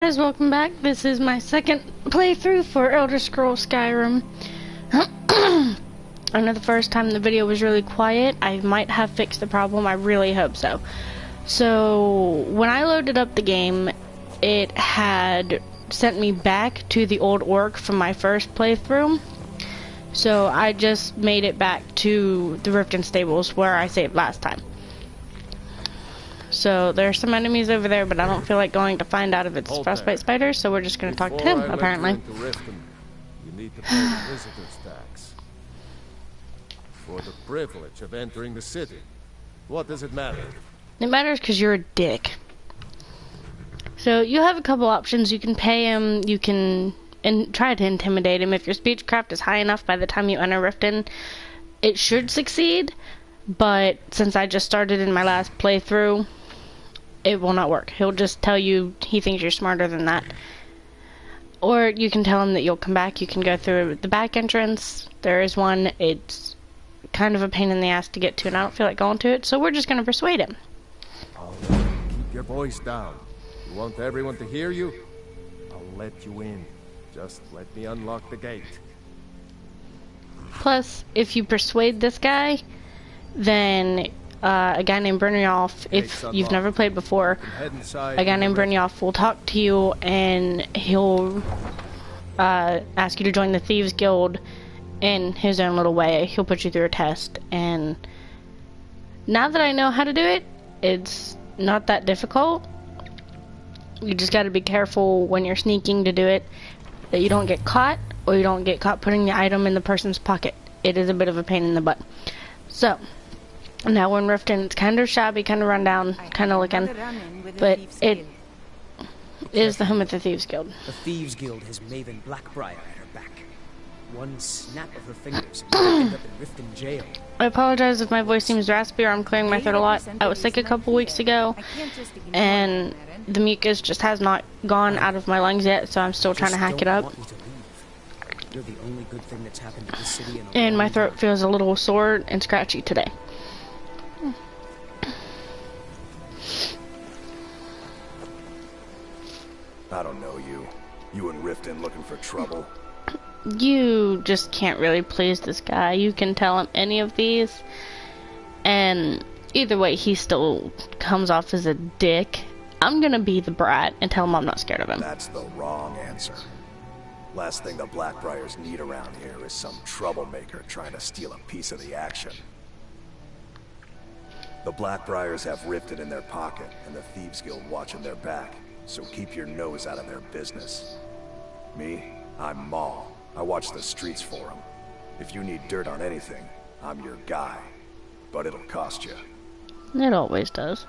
Guys, welcome back. This is my second playthrough for Elder Scrolls Skyrim. I know the first time the video was really quiet. I might have fixed the problem. I really hope so. So, when I loaded up the game, it had sent me back to the old orc from my first playthrough. So, I just made it back to the Riften Stables where I saved last time. So there's some enemies over there, but I don't feel like going to find out if it's frostbite spiders, so we're just going to talk to him, apparently. You need to pay the visitor's tax. For the privilege of entering the city. What does it matter? It matters because you're a dick. So you have a couple options. You can pay him, you can try to intimidate him. If your speechcraft is high enough by the time you enter Riften, it should succeed. But since I just started in my last playthrough, it will not work. He'll just tell you he thinks you're smarter than that. Or you can tell him that you'll come back. You can go through the back entrance. There is one. It's kind of a pain in the ass to get to, and I don't feel like going to it, so we're just going to persuade him. Keep your voice down. You want everyone to hear you? I'll let you in. Just let me unlock the gate. Plus, if you persuade this guy, then a guy named Brynjolf, if you've never played before, a guy named Brynjolf will talk to you and he'll ask you to join the Thieves Guild in his own little way. He'll put you through a test, and now that I know how to do it, it's not that difficult. You just gotta be careful when you're sneaking to do it, that you don't get caught, or you don't get caught putting the item in the person's pocket. It is a bit of a pain in the butt. So, now we're in Riften. It's kind of shabby, kind of run down, kind of looking, but it is the home of the Thieves Guild. The Thieves Guild has Maven Blackbriar at her back. One snap of her fingers and you end up in Riften jail. I apologize if my voice seems raspy or I'm clearing my throat a lot. I was sick a couple weeks ago, and the mucus just has not gone out of my lungs yet, so I'm still trying to hack it up. You're the only good thing that's happened to this city in a And my throat feels a little sore and scratchy today. I don't know you. You in Riften looking for trouble? You just can't really please this guy. You can tell him any of these, and either way he still comes off as a dick. I'm gonna be the brat and tell him I'm not scared of him. That's the wrong answer. Last thing the Blackbriars need around here is some troublemaker trying to steal a piece of the action. The Blackbriars have Riften in their pocket, and the Thieves Guild watching their back, so keep your nose out of their business. Me? I'm Maul. I watch the streets for them. If you need dirt on anything, I'm your guy. But it'll cost you. It always does.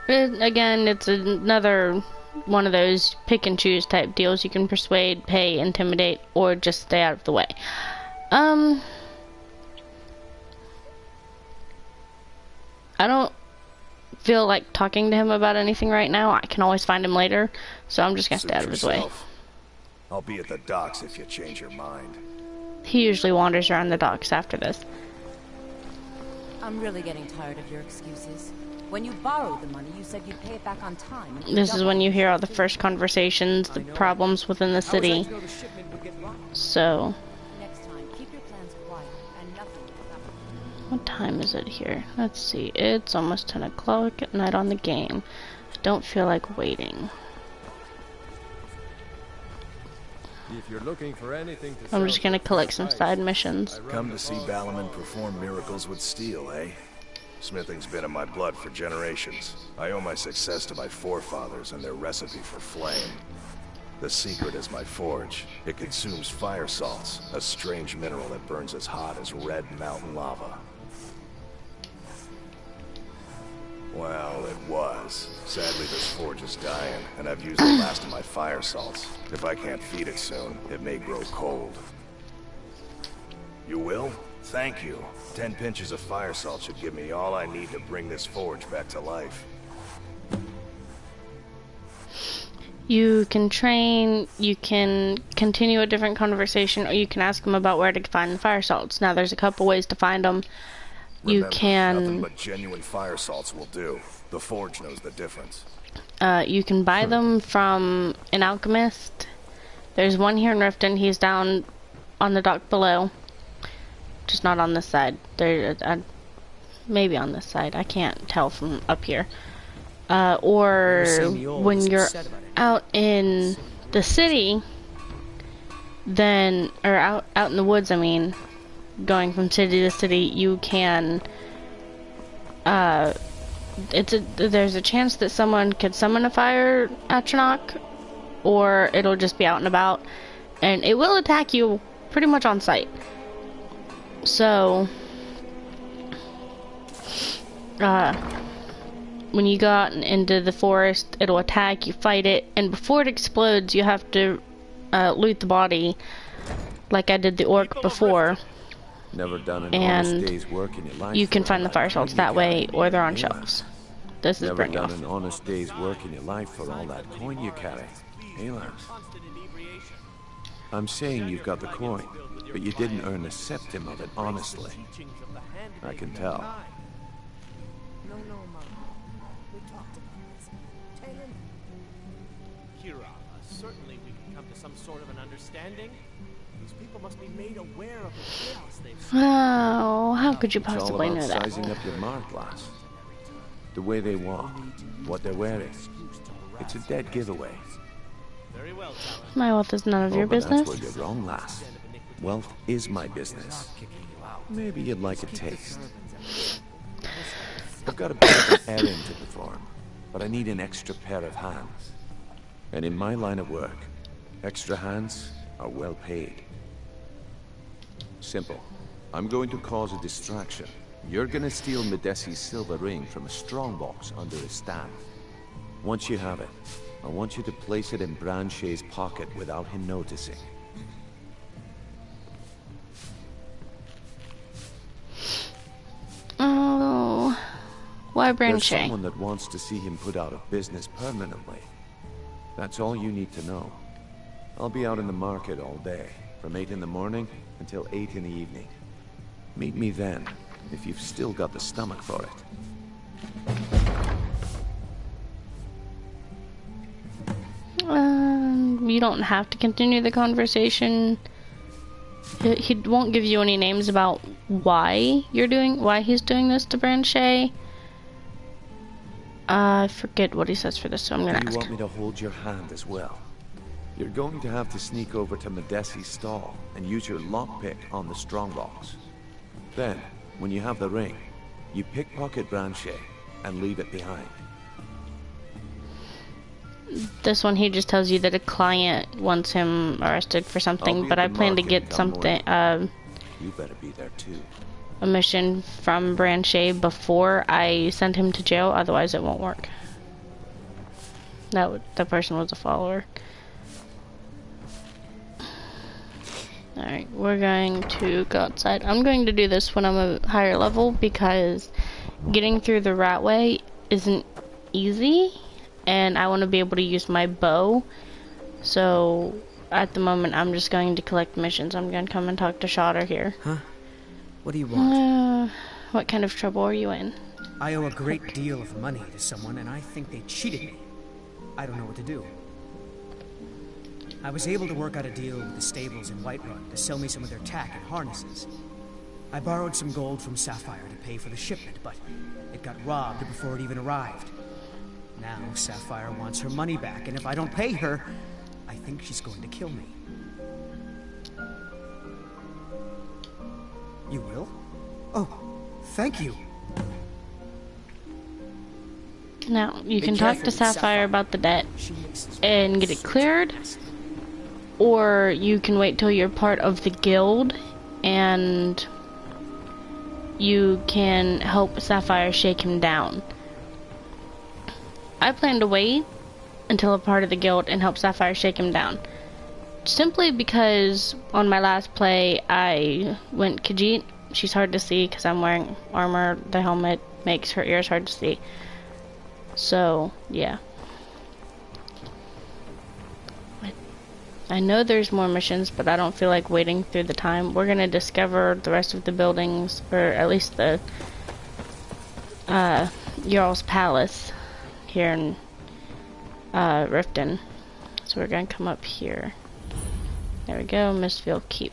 Again, it's another one of those pick and choose type deals. You can persuade, pay, intimidate, or just stay out of the way. I don't feel like talking to him about anything right now. I can always find him later, so I'm just gonna stay out of his way. I'll be at the docks if you change your mind. He usually wanders around the docks after this. I'm really getting tired of your excuses. When you borrowed the money, you said you'd pay it back on time. This is when you hear all the first conversations, the problems within the city. So, Next time, keep your plans quiet and nothing will happen. what time is it here? Let's see. It's almost 10 o'clock at night on the game. I don't feel like waiting. If you're looking for anything to I'm just gonna collect some side missions. Come to see Ballerman perform miracles with steel, eh? Smithing's been in my blood for generations. I owe my success to my forefathers and their recipe for flame. The secret is my forge. It consumes fire salts, a strange mineral that burns as hot as red mountain lava. Well, it was. Sadly, this forge is dying, and I've used the last of my fire salts. If I can't feed it soon, it may grow cold. You will? Thank you. 10 pinches of fire salt should give me all I need to bring this forge back to life. You can train, you can continue a different conversation, or you can ask him about where to find the fire salts. Now, there's a couple ways to find them. You Remember, can... nothing but genuine fire salts will do. The forge knows the difference. You can buy them from an alchemist. There's one here in Riften. He's down on the dock below. Just not on this side. Maybe on this side. I can't tell from up here. Or when you're out in the city, then, or out in the woods, I mean, going from city to city, you can, there's a chance that someone could summon a fire atronach, or it'll just be out and about, and it will attack you pretty much on sight. So, when you go out into the forest, it'll attack, you fight it, and before it explodes, you have to loot the body, like I did the orc before. Never done an and honest day's work in your life. You can find the fire salts that way, or they're on shelves. This is Brynjolf. Never done an honest day's work in your life for all that coin you carry. Hey, Lance. I'm saying you've got the coin, but you didn't earn a septim of it honestly. I can tell. No, Mom. We talked about this. Tell him. Kira, certainly we can come to some sort of an understanding. These people must be made aware of the chaos they've seen. Oh, how could you possibly know that? It's all about sizing up your mark, lass. The way they walk, what they're wearing. It's a dead giveaway. Very well, My wealth is none of your business. That's where you're wrong, lass. Wealth is my business. Maybe you'd like a taste. I've got a bit of an errand to perform, but I need an extra pair of hands. And in my line of work, extra hands are well paid. Simple. I'm going to cause a distraction. You're gonna steal Medesi's silver ring from a strongbox under his stand. Once you have it, I want you to place it in Branche's pocket without him noticing. Oh, why There's Branche? someone that wants to see him put out of business permanently. That's all you need to know. I'll be out in the market all day, from 8 in the morning until 8 in the evening. Meet me then, if you've still got the stomach for it. You don't have to continue the conversation. He won't give you any names about why he's doing this to Branche. I forget what he says for this, so I'm gonna ask. You want me to hold your hand as well? You're going to have to sneak over to Medesi's stall and use your lockpick on the strongbox. Then, when you have the ring, you pickpocket Branche and leave it behind. This one, he just tells you that a client wants him arrested for something, but I plan to get something, You better be there too. a mission from Branche before I send him to jail, otherwise it won't work. That person was a follower. Alright, we're going to go outside. I'm going to do this when I'm a higher level because getting through the ratway isn't easy. And I want to be able to use my bow. So, at the moment, I'm just going to collect missions. I'm going to come and talk to Shotter here. Huh? What do you want? What kind of trouble are you in? I owe a great deal of money to someone, and I think they cheated me. I don't know what to do. I was able to work out a deal with the stables in Whiterun to sell me some of their tack and harnesses. I borrowed some gold from Sapphire to pay for the shipment, but it got robbed before it even arrived. Now, Sapphire wants her money back, and if I don't pay her, I think she's going to kill me. You will? Oh, thank you. Now, you can talk to Sapphire about the debt and get it cleared, or you can wait till you're part of the guild and you can help Sapphire shake him down. I plan to wait until a part of the guild and help Sapphire shake him down. Simply because on my last play I went Khajiit. She's hard to see because I'm wearing armor. The helmet makes her ears hard to see. So, yeah. I know there's more missions, but I don't feel like waiting through the time. We're gonna discover the rest of the buildings, or at least the Jarl's Palace here in Riften. So we're gonna come up here. There we go, Mistfield Keep.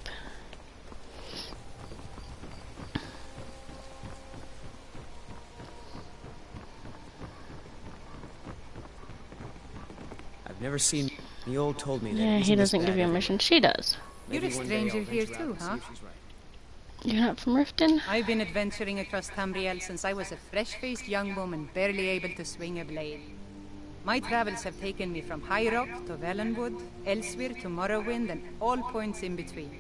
I've never seen... The old told me that... Yeah, he doesn't give you a mission. She does. You're a stranger here too, huh? You're not from Riften? I've been adventuring across Tamriel since I was a fresh-faced young woman barely able to swing a blade. My travels have taken me from High Rock to Valenwood, elsewhere to Morrowind, and all points in between.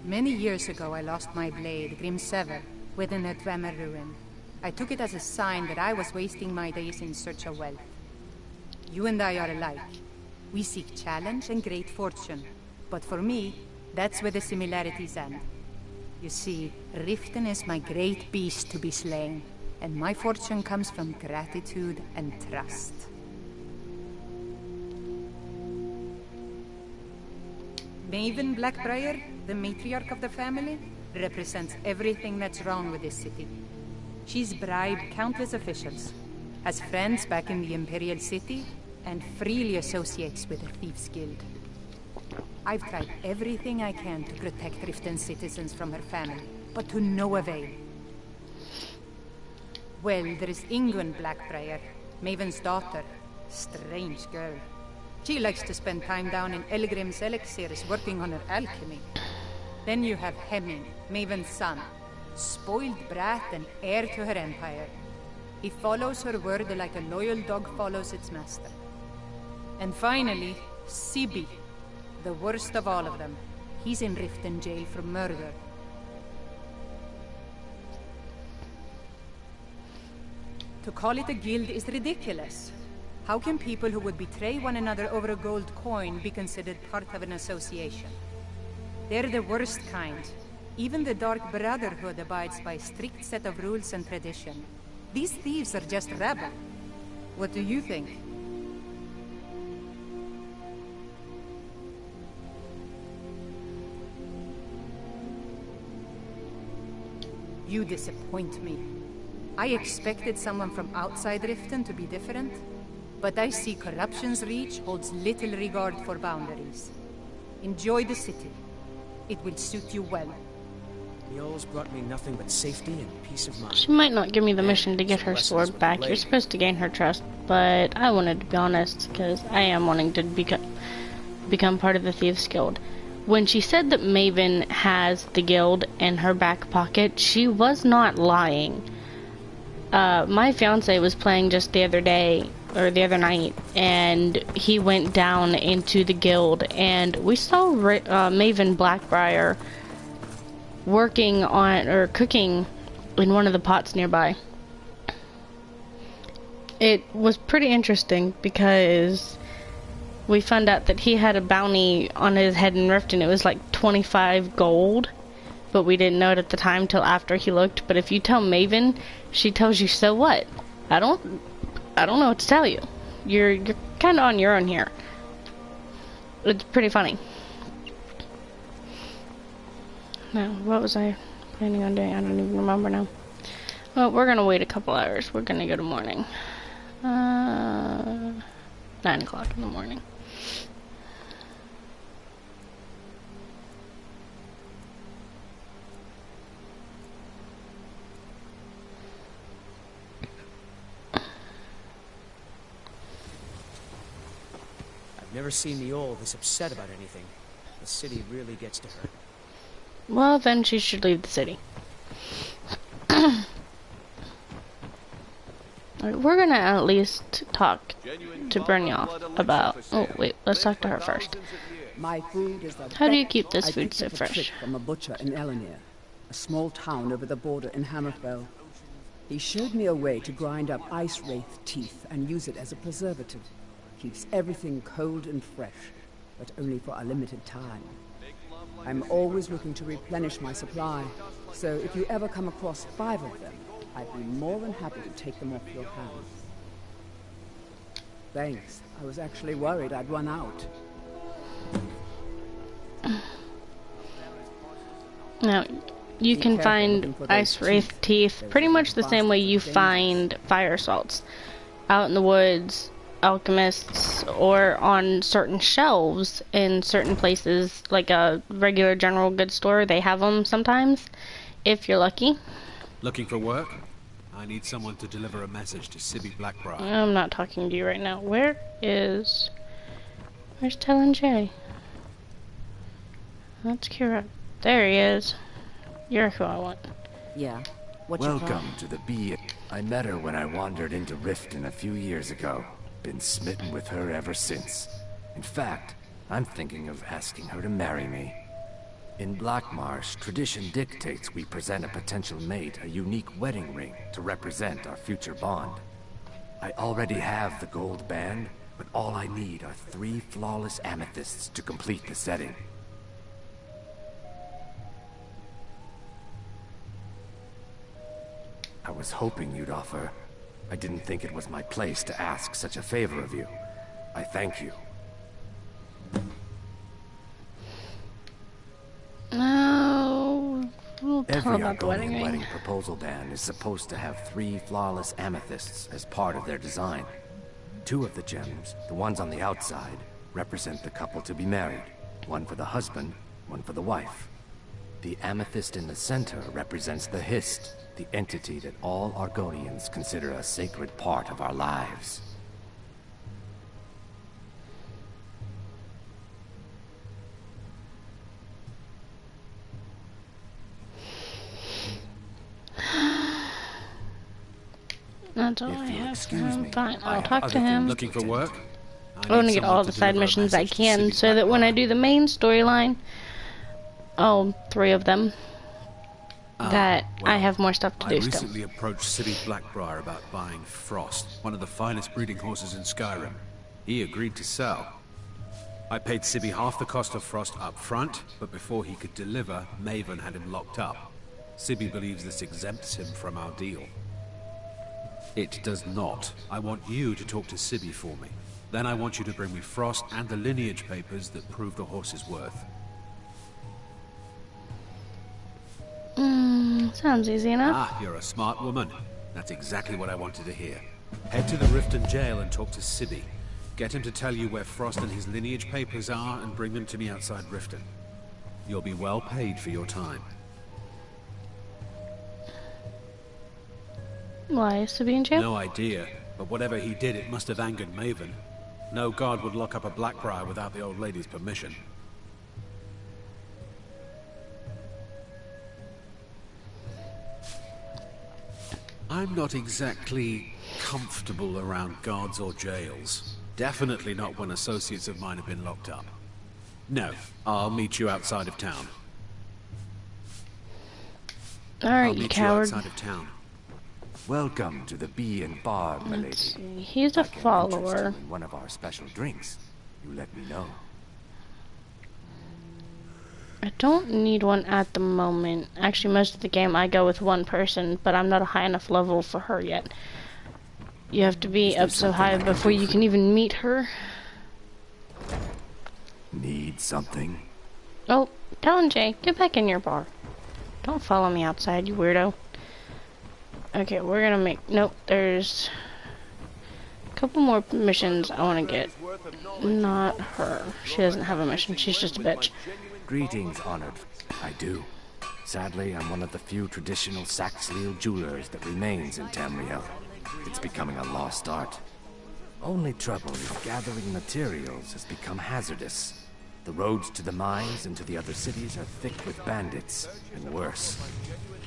Many years ago I lost my blade, Grimsever, within a Dwemer ruin. I took it as a sign that I was wasting my days in search of wealth. You and I are alike. We seek challenge and great fortune. But for me, that's where the similarities end. You see, Riften is my great beast to be slain, and my fortune comes from gratitude and trust. Maven Blackbriar, the matriarch of the family, represents everything that's wrong with this city. She's bribed countless officials, has friends back in the Imperial City, and freely associates with the Thieves' Guild. I've tried everything I can to protect Riften's citizens from her family, but to no avail. Well, there is Ingun Blackbriar, Maven's daughter. Strange girl. She likes to spend time down in Elgrim's elixirs working on her alchemy. Then you have Hemming, Maven's son. Spoiled brat and heir to her empire. He follows her word like a loyal dog follows its master. And finally, Sibi, the worst of all of them. He's in Riften jail for murder. To call it a guild is ridiculous. How can people who would betray one another over a gold coin be considered part of an association? They're the worst kind. Even the Dark Brotherhood abides by a strict set of rules and tradition. These thieves are just rabble. What do you think? You disappoint me. I expected someone from outside Riften to be different, but I see corruption's reach holds little regard for boundaries. Enjoy the city. It will suit you well. Mjol's brought me nothing but safety and peace of mind. She might not give me the mission to get her sword back. You're supposed to gain her trust, but I wanted to be honest, because I am wanting to become part of the Thieves Guild. When she said that Maven has the guild in her back pocket, she was not lying. My fiance was playing just the other day, or the other night, and he went down into the guild, and we saw Maven Blackbriar working on, or cooking in one of the pots nearby. It was pretty interesting, because we found out that he had a bounty on his head in Riften. It was like 25 gold. But we didn't know it at the time till after he looked. But if you tell Maven, she tells you, so what? I don't know what to tell you. You're kind of on your own here. It's pretty funny. Now, what was I planning on doing? I don't even remember now. Well, we're gonna wait a couple hours. We're gonna go to morning. 9 o'clock in the morning. Never seen Mjol this upset about anything. The city really gets to her. Well, then she should leave the city. Alright, we're gonna at least talk to Brynjolf about... Oh, wait, let's talk to her first. My food is the How do you keep this food so I picked up a fresh? trick from a butcher in Elenir, a small town over the border in Hammerfell. He showed me a way to grind up ice wraith teeth and use it as a preservative. Keeps everything cold and fresh, but only for a limited time. I'm always looking to replenish my supply, so if you ever come across 5 of them, I'd be more than happy to take them off your hands. Thanks. I was actually worried I'd run out. Now, you can find ice wraith teeth pretty much the same way you find fire salts. Out in the woods, alchemists or on certain shelves in certain places, like a regular general goods store. They have them sometimes, if you're lucky. Looking for work? I need someone to deliver a message to Sibby Blackbriar. I'm not talking to you right now. Where's Talon J? That's Kira. There he is. You're who I want. Yeah. What you Welcome to the Bee. I met her when I wandered into Riften a few years ago. Been smitten with her ever since. In fact, I'm thinking of asking her to marry me. In Blackmarsh, tradition dictates we present a potential mate a unique wedding ring to represent our future bond. I already have the gold band, but all I need are 3 flawless amethysts to complete the setting. I was hoping you'd offer. I didn't think it was my place to ask such a favor of you. I thank you. No. We'll tell Every about the wedding Argonian ring. wedding proposal band is supposed to have 3 flawless amethysts as part of their design. 2 of the gems, the ones on the outside, represent the couple to be married. One for the husband, one for the wife. The amethyst in the center represents the Hist, the entity that all Argonians consider a sacred part of our lives. That's all I have for him. Fine, I'll talk to him. Looking for work? I want to get all the side missions I can so that when I do the main storyline, all 3 of them, that I have more stuff to do still. I recently approached Sibby Blackbriar about buying Frost, one of the finest breeding horses in Skyrim. He agreed to sell. I paid Sibby half the cost of Frost up front, but before he could deliver, Maven had him locked up. Sibby believes this exempts him from our deal. It does not. I want you to talk to Sibby for me. Then I want you to bring me Frost and the lineage papers that prove the horse's worth. Sounds easy enough. Ah, you're a smart woman. That's exactly what I wanted to hear. Head to the Riften jail and talk to Sibby. Get him to tell you where Frost and his lineage papers are and bring them to me outside Riften. You'll be well paid for your time. Why is Sibby in jail? No idea, but whatever he did, it must have angered Maven. No guard would lock up a Blackbriar without the old lady's permission. I'm not exactly comfortable around guards or jails. Definitely not when associates of mine have been locked up. No, I'll meet you outside of town. Alright, you coward. Outside of town. Welcome to the Bee and Bar, my lady. Let's see. He's a I can interest follower. you in one of our special drinks. You let me know. I don't need one at the moment. Actually, most of the game I go with one person, but I'm not a high enough level for her yet. You have to be up so high before you can even meet her. Need something? Oh, Talon J, get back in your bar. Don't follow me outside, you weirdo. Okay, we're gonna make... Nope, there's a couple more missions I want to get. Not her. She doesn't have a mission. She's just a bitch. Greetings, honored. I do. Sadly, I'm one of the few traditional Saxleal jewelers that remains in Tamriel. It's becoming a lost art. Only trouble is gathering materials has become hazardous. The roads to the mines and to the other cities are thick with bandits, and worse.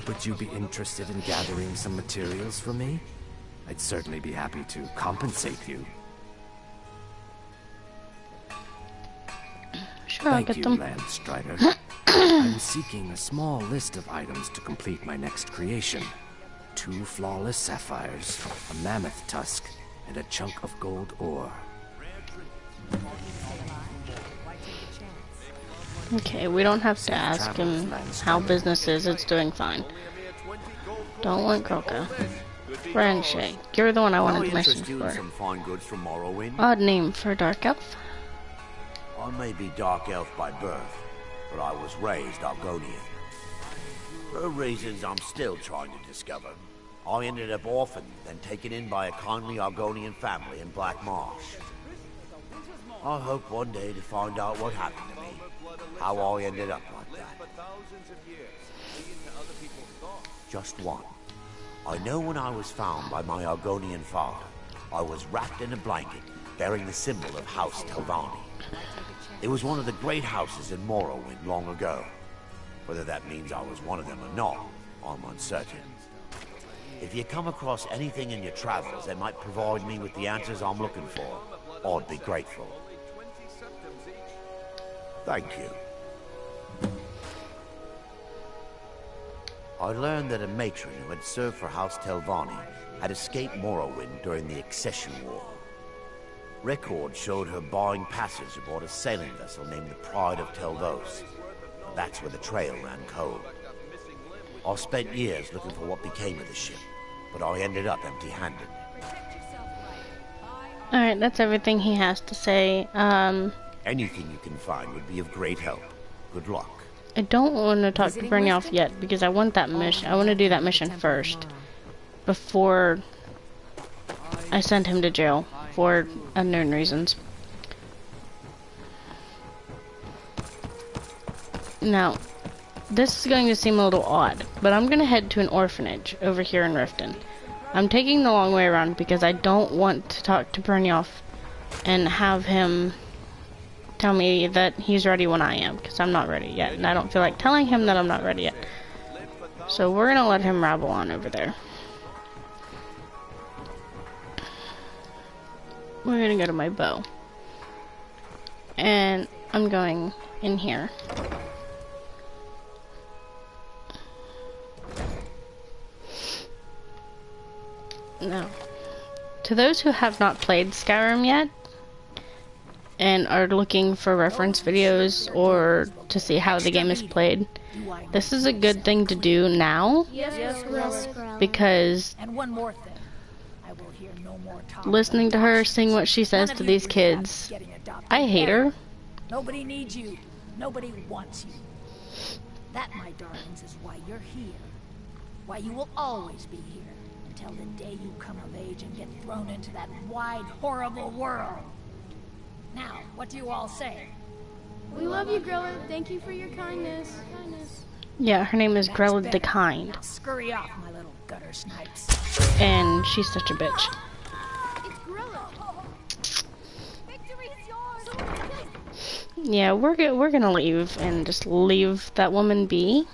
Would you be interested in gathering some materials for me? I'd certainly be happy to compensate you. Sure, I'll get Thank you, them. Landstrider. I'm seeking a small list of items to complete my next creation. 2 flawless sapphires, a mammoth tusk, and a chunk of gold ore. Okay, we don't have to ask him how business is. It's doing fine. Don't want Croca. Branche, you're the one I wanted to mission for. Some fine goods from Morrowind. Odd name for a dark elf. I may be dark elf by birth, but I was raised Argonian. For reasons I'm still trying to discover, I ended up orphaned, then taken in by a kindly Argonian family in Black Marsh. I hope one day to find out what happened to me, how I ended up like that. Just one. I know when I was found by my Argonian father, I was wrapped in a blanket bearing the symbol of House Telvanni. It was one of the great houses in Morrowind long ago. Whether that means I was one of them or not, I'm uncertain. If you come across anything in your travels that might provide me with the answers I'm looking for, I'd be grateful. Thank you. I learned that a matron who had served for House Telvanni had escaped Morrowind during the Accession War. Records showed her buying passage aboard a sailing vessel named the Pride of Telvos. That's where the trail ran cold. I spent years looking for what became of the ship, but I ended up empty-handed. Alright, that's everything he has to say. Anything you can find would be of great help. Good luck. I don't want to talk to Brynjolf yet, because I want that mission. I want to do that mission first, before I send him to jail, for unknown reasons. Now, this is going to seem a little odd, but I'm going to head to an orphanage over here in Riften. I'm taking the long way around because I don't want to talk to Brynjolf and have him tell me that he's ready when I am, because I'm not ready yet, and I don't feel like telling him that I'm not ready yet. So we're going to let him rabble on over there. We're going to go to my bow. And I'm going in here. Now, to those who have not played Skyrim yet, and are looking for reference videos or to see how the game is played, this is a good thing to do now, because and one more thing. I will hear no more talk listening to her sing what she says to these kids, I hate her. Nobody needs you. Nobody wants you. That, my darlings, is why you're here. Why you will always be here until the day you come of age and get thrown into that wide, horrible world. Now, what do you all say? We love you, Grilla. Thank you for your kindness. Yeah, her name is Grella the Kind. Now scurry off, my little gutter snipes. And she's such a bitch. It's Grilla. Victory is yours. Yeah, we're gonna leave and just leave that woman be.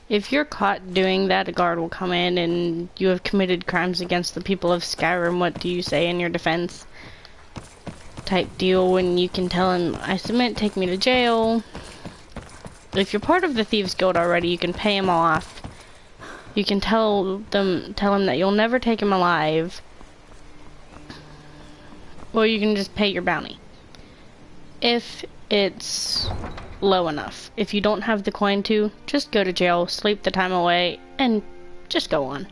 If you're caught doing that, a guard will come in and you have committed crimes against the people of Skyrim. What do you say in your defense? Type deal, when you can tell him, I submit, take me to jail. If you're part of the Thieves Guild already, you can pay him off. You can tell him that you'll never take him alive. Or you can just pay your bounty. If it's low enough. If you don't have the coin to, just go to jail, sleep the time away, and just go on.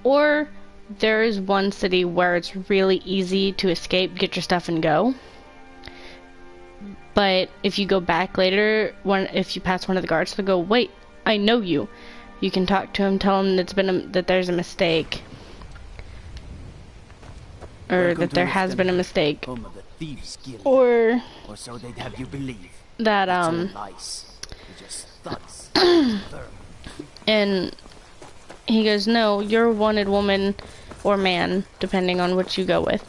Or there is one city where it's really easy to escape, get your stuff, and go. But if you go back later, if you pass one of the guards, they'll go, wait, I know you. You can talk to him, tell him that there's a mistake. Or that there has been a mistake. Or so they'd have you believe that, and he goes, no, you're a wanted woman or man, depending on what you go with.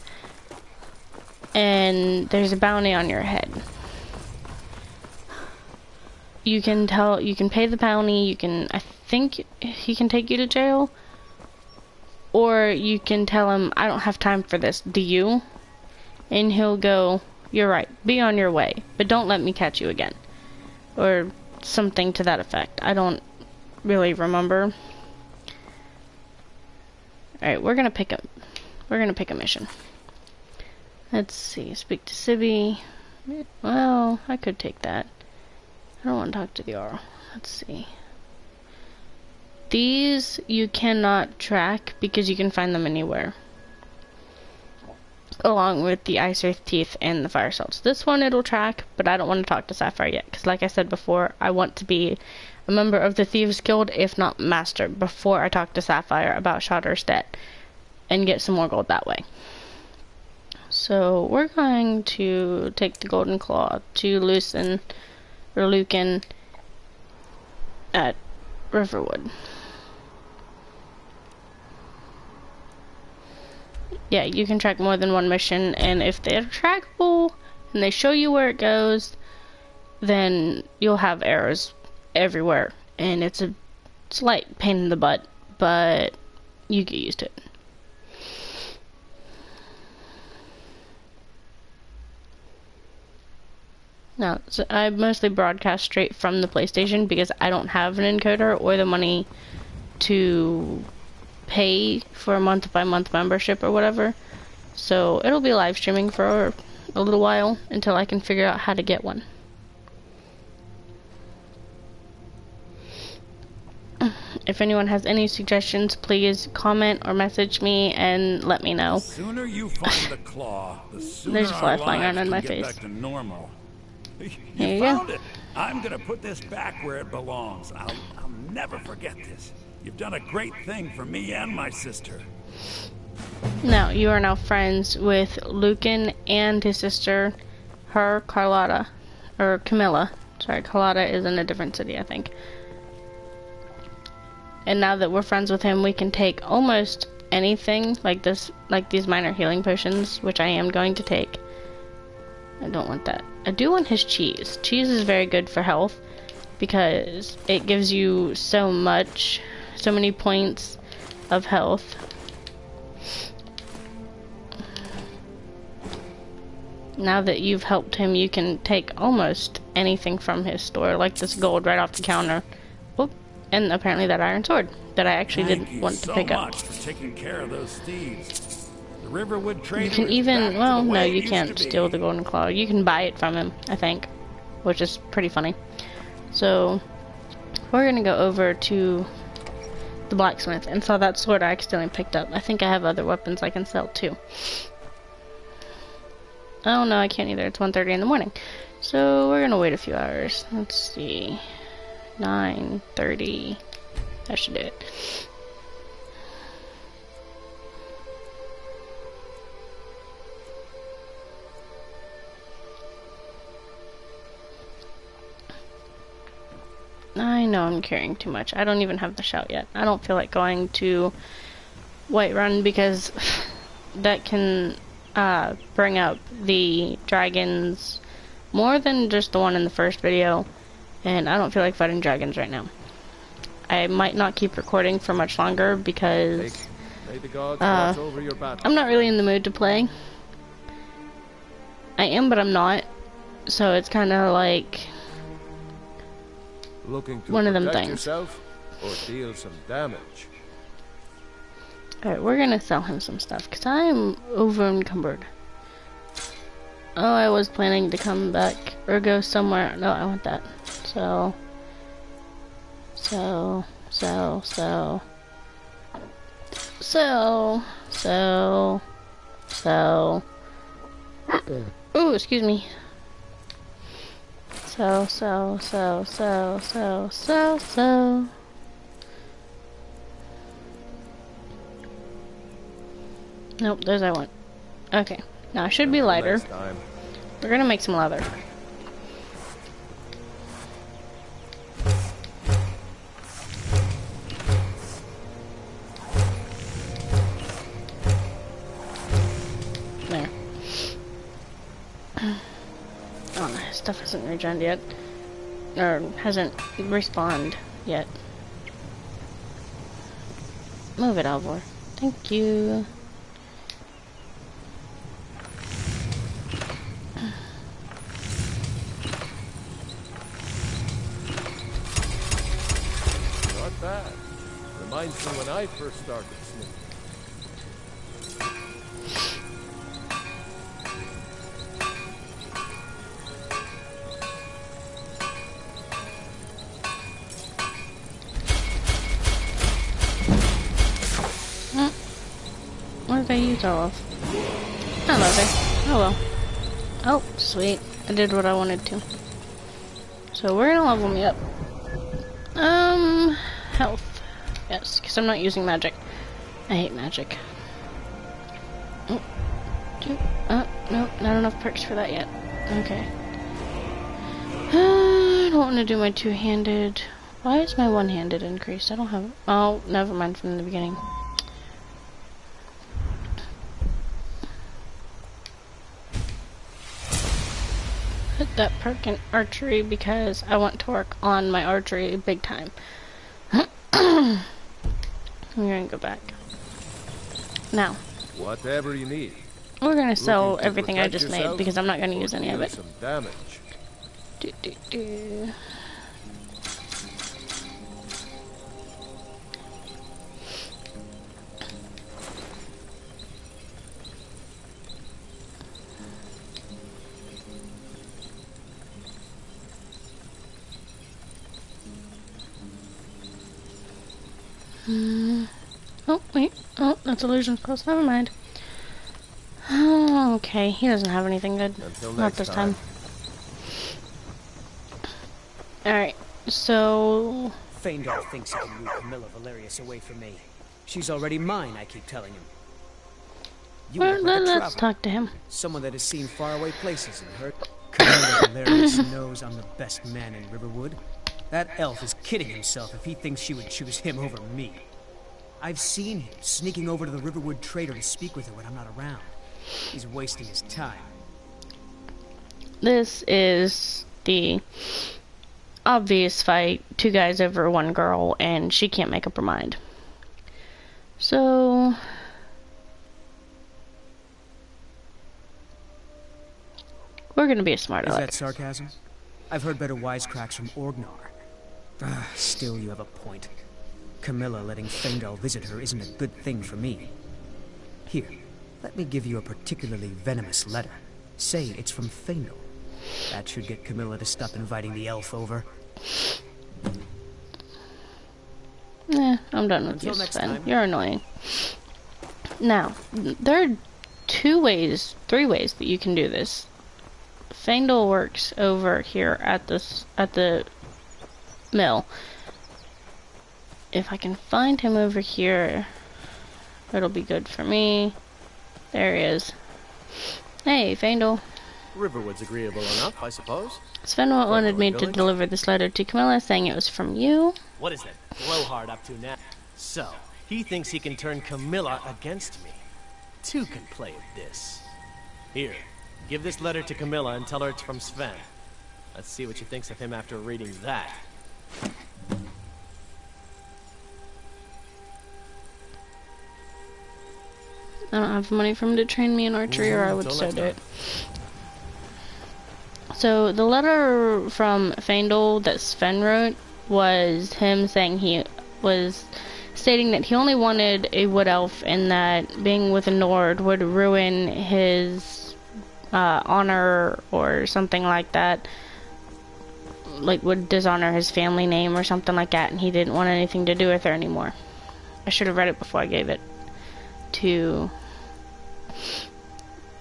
And there's a bounty on your head. You can pay the bounty, I think he can take you to jail. Or you can tell him, I don't have time for this, do you? And he'll go, you're right, be on your way, but don't let me catch you again. Or something to that effect. I don't really remember. Alright, we're gonna pick a mission. Let's see, speak to Sibby. Well, I could take that. I don't want to talk to the Jarl. Let's see. These you cannot track because you can find them anywhere. along with the Ice Wraith Teeth and the Fire Salts. This one it'll track, but I don't want to talk to Sapphire yet, because like I said before, I want to be a member of the Thieves Guild, if not Master, before I talk to Sapphire about Shadur's debt, and get some more gold that way. So we're going to take the Golden Claw to Lucan at Riverwood. Yeah, you can track more than one mission, and if they're trackable and they show you where it goes, then you'll have arrows everywhere, and it's a slight pain in the butt, but you get used to it. Now, so I mostly broadcast straight from the PlayStation because I don't have an encoder or the money to pay for a month-by-month membership or whatever. So it'll be live streaming for a little while until I can figure out how to get one. If anyone has any suggestions, please comment or message me and let me know. The sooner you find the claw, the sooner There's a fly flying around in my get face. back to normal. There you found go. it. I'm gonna put this back where it belongs. I'll never forget this. You've done a great thing for me and my sister. Now, you are now friends with Lucan and his sister, Carlotta, or Camilla. Sorry, Carlotta is in a different city, I think. And now that we're friends with him, we can take almost anything like this, like these minor healing potions, which I am going to take. I don't want that. I do want his cheese. Cheese is very good for health because it gives you so many points of health. Now that you've helped him, you can take almost anything from his store, like this gold right off the counter. Oop, and apparently that iron sword that I actually didn't want to pick up. Thank you so much for taking care of those thieves. The Riverwood Trader You can even, well, no, you can't steal the Golden Claw. You can buy it from him, I think, which is pretty funny. So, we're gonna go over to the blacksmith and sell that sword I accidentally picked up. I think I have other weapons I can sell too. Oh no, I can't either. It's 1:30 in the morning. So we're gonna wait a few hours. Let's see. 9:30. That should do it. I know I'm carrying too much. I don't even have the shout yet. I don't feel like going to Whiterun because that can bring up the dragons more than just the one in the first video, and I don't feel like fighting dragons right now. I might not keep recording for much longer because I'm not really in the mood to play. I am, but I'm not, so it's kind of like looking to one of them protect things. yourself or deal some damage. Alright, we're gonna sell him some stuff because I'm over encumbered. Oh, I was planning to come back or go somewhere. No, I want that. So. Ooh, excuse me. So. Nope, those I want. Okay, now it should be lighter. We're gonna make some leather. There. Oh, no, stuff hasn't regened yet. Or hasn't respawned yet. Move it, Alvor. Thank you. Not bad. Reminds me when I first started smithing. What did I use all of? Hello there. Oh well. Oh, sweet. I did what I wanted to. So we're gonna level me up. Health. Yes, because I'm not using magic. I hate magic. Oh. Nope, not enough perks for that yet. Okay. I don't want to do my two-handed. Why is my one-handed increased? I don't have... Oh, never mind from the beginning. Put that perk in archery because I want to work on my archery big time. I'm gonna go back. Now. Whatever you need. We're gonna sell everything I just made because I'm not gonna use any of it. Some damage. Oh, wait. Oh, that's illusion spells. Never mind. Oh, okay. He doesn't have anything good. Not this time. Alright, so... Faendal thinks he can move Camilla Valerius away from me. She's already mine, I keep telling him. Well, let's talk to him. Someone that has seen faraway places and heard... Camilla Valerius knows I'm the best man in Riverwood. That elf is kidding himself if he thinks she would choose him over me. I've seen him sneaking over to the Riverwood trader to speak with her when I'm not around. He's wasting his time. This is the obvious fight. 2 guys over 1 girl, and she can't make up her mind. So... we're gonna be a smart aleck. Is that sarcasm? I've heard better wisecracks from Orgnar. Still, you have a point. Camilla letting Faendal visit her isn't a good thing for me. Here, let me give you a particularly venomous letter. Say it's from Faendal. That should get Camilla to stop inviting the elf over. Nah, I'm done with you, Sven. You're annoying. Now, there are 3 ways that you can do this. Faendal works over here at the mill. If I can find him over here, it'll be good for me. There he is. Hey, Faendal. Riverwood's agreeable enough, I suppose. Sven wanted me to deliver this letter to Camilla, saying it was from you. What is that blowhard up to now? So, he thinks he can turn Camilla against me. 2 can play at this. Here, give this letter to Camilla and tell her it's from Sven. Let's see what she thinks of him after reading that. I don't have money for him to train me in archery, or I would so do it. So, the letter from Faendal that Sven wrote was him saying he was stating that he only wanted a wood elf and that being with a Nord would ruin his honor or something like that. Like, would dishonor his family name or something like that, and he didn't want anything to do with her anymore. I should have read it before I gave it to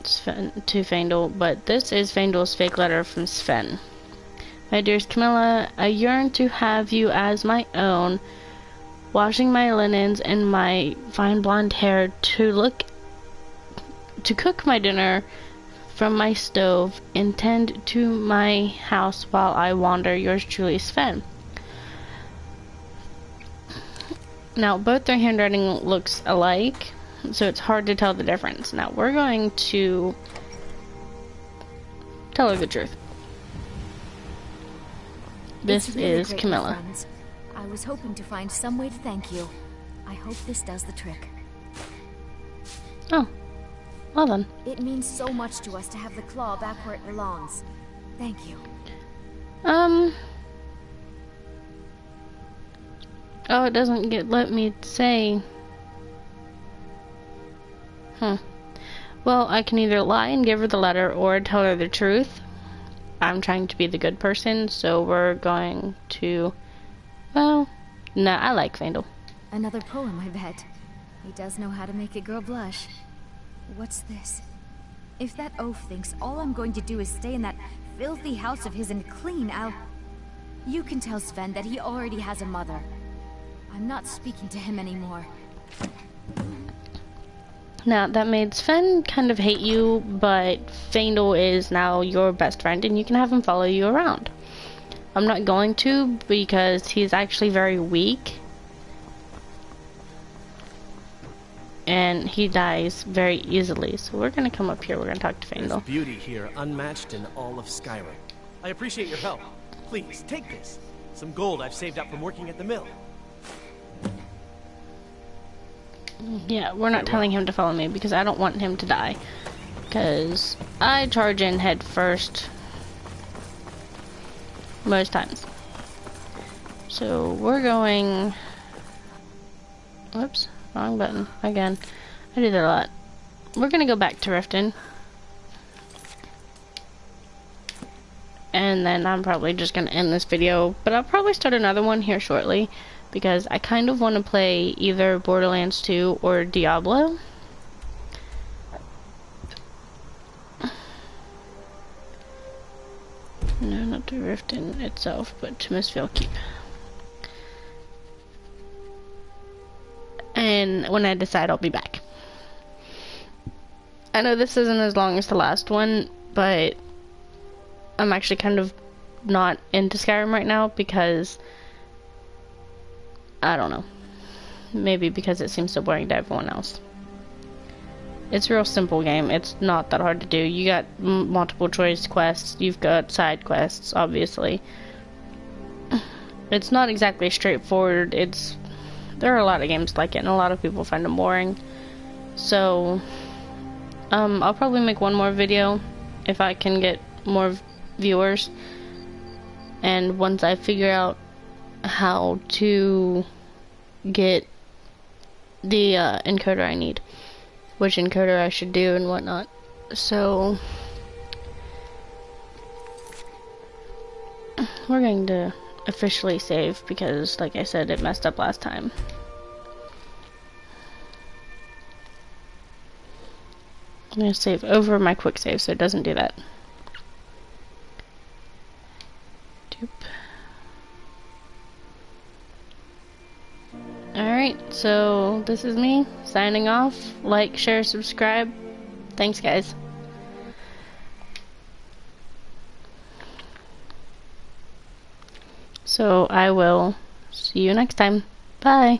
Faendal, but this is Faendal's fake letter from Sven. My dearest Camilla, I yearn to have you as my own, washing my linens and my fine blonde hair, to cook my dinner from my stove, and tend to my house while I wander. Yours truly, Sven. Now, both their handwriting looks alike, so it's hard to tell the difference. Now, we're going to tell her the truth. This really is great, Camilla. Friends. I was hoping to find some way to thank you. I hope this does the trick. Oh, well then. It means so much to us to have the claw back where it belongs. Thank you. Oh, it doesn't let me say. Well, I can either lie and give her the letter or tell her the truth. I'm trying to be the good person, so we're going to... Well, no, I like Faendal. Another poem, I bet. He does know how to make a girl blush. What's this? If that oaf thinks all I'm going to do is stay in that filthy house of his and clean, You can tell Sven that he already has a mother. I'm not speaking to him anymore. Now, that made Sven kind of hate you, but Faendal is now your best friend, and you can have him follow you around. I'm not going to, because he's actually very weak. And he dies very easily, so we're gonna come up here, we're gonna talk to Faendal. There's beauty here, unmatched in all of Skyrim. I appreciate your help. Please, take this. Some gold I've saved up from working at the mill. Yeah, we're not telling him to follow me because I don't want him to die. Because I charge in head first most times. So we're going... Whoops, wrong button. Again, I do that a lot. We're gonna go back to Riften. And then I'm probably just gonna end this video, but I'll probably start another one here shortly. Because I kind of want to play either Borderlands 2 or Diablo. No, not to Riften itself, but to Mistfield Keep. And when I decide, I'll be back. I know this isn't as long as the last one, but I'm actually kind of not into Skyrim right now because... I don't know. Maybe because it seems so boring to everyone else. It's a real simple game. It's not that hard to do. You got multiple choice quests. You've got side quests, obviously. It's not exactly straightforward. There are a lot of games like it, and a lot of people find them boring. So, I'll probably make one more video if I can get more viewers. And once I figure out how to get the encoder I need, which encoder I should do and whatnot. So we're going to officially save because, like I said, it messed up last time. I'm going to save over my quick save so it doesn't do that. Doop. Alright, so this is me signing off. Like, share, subscribe. Thanks, guys. So I will see you next time. Bye.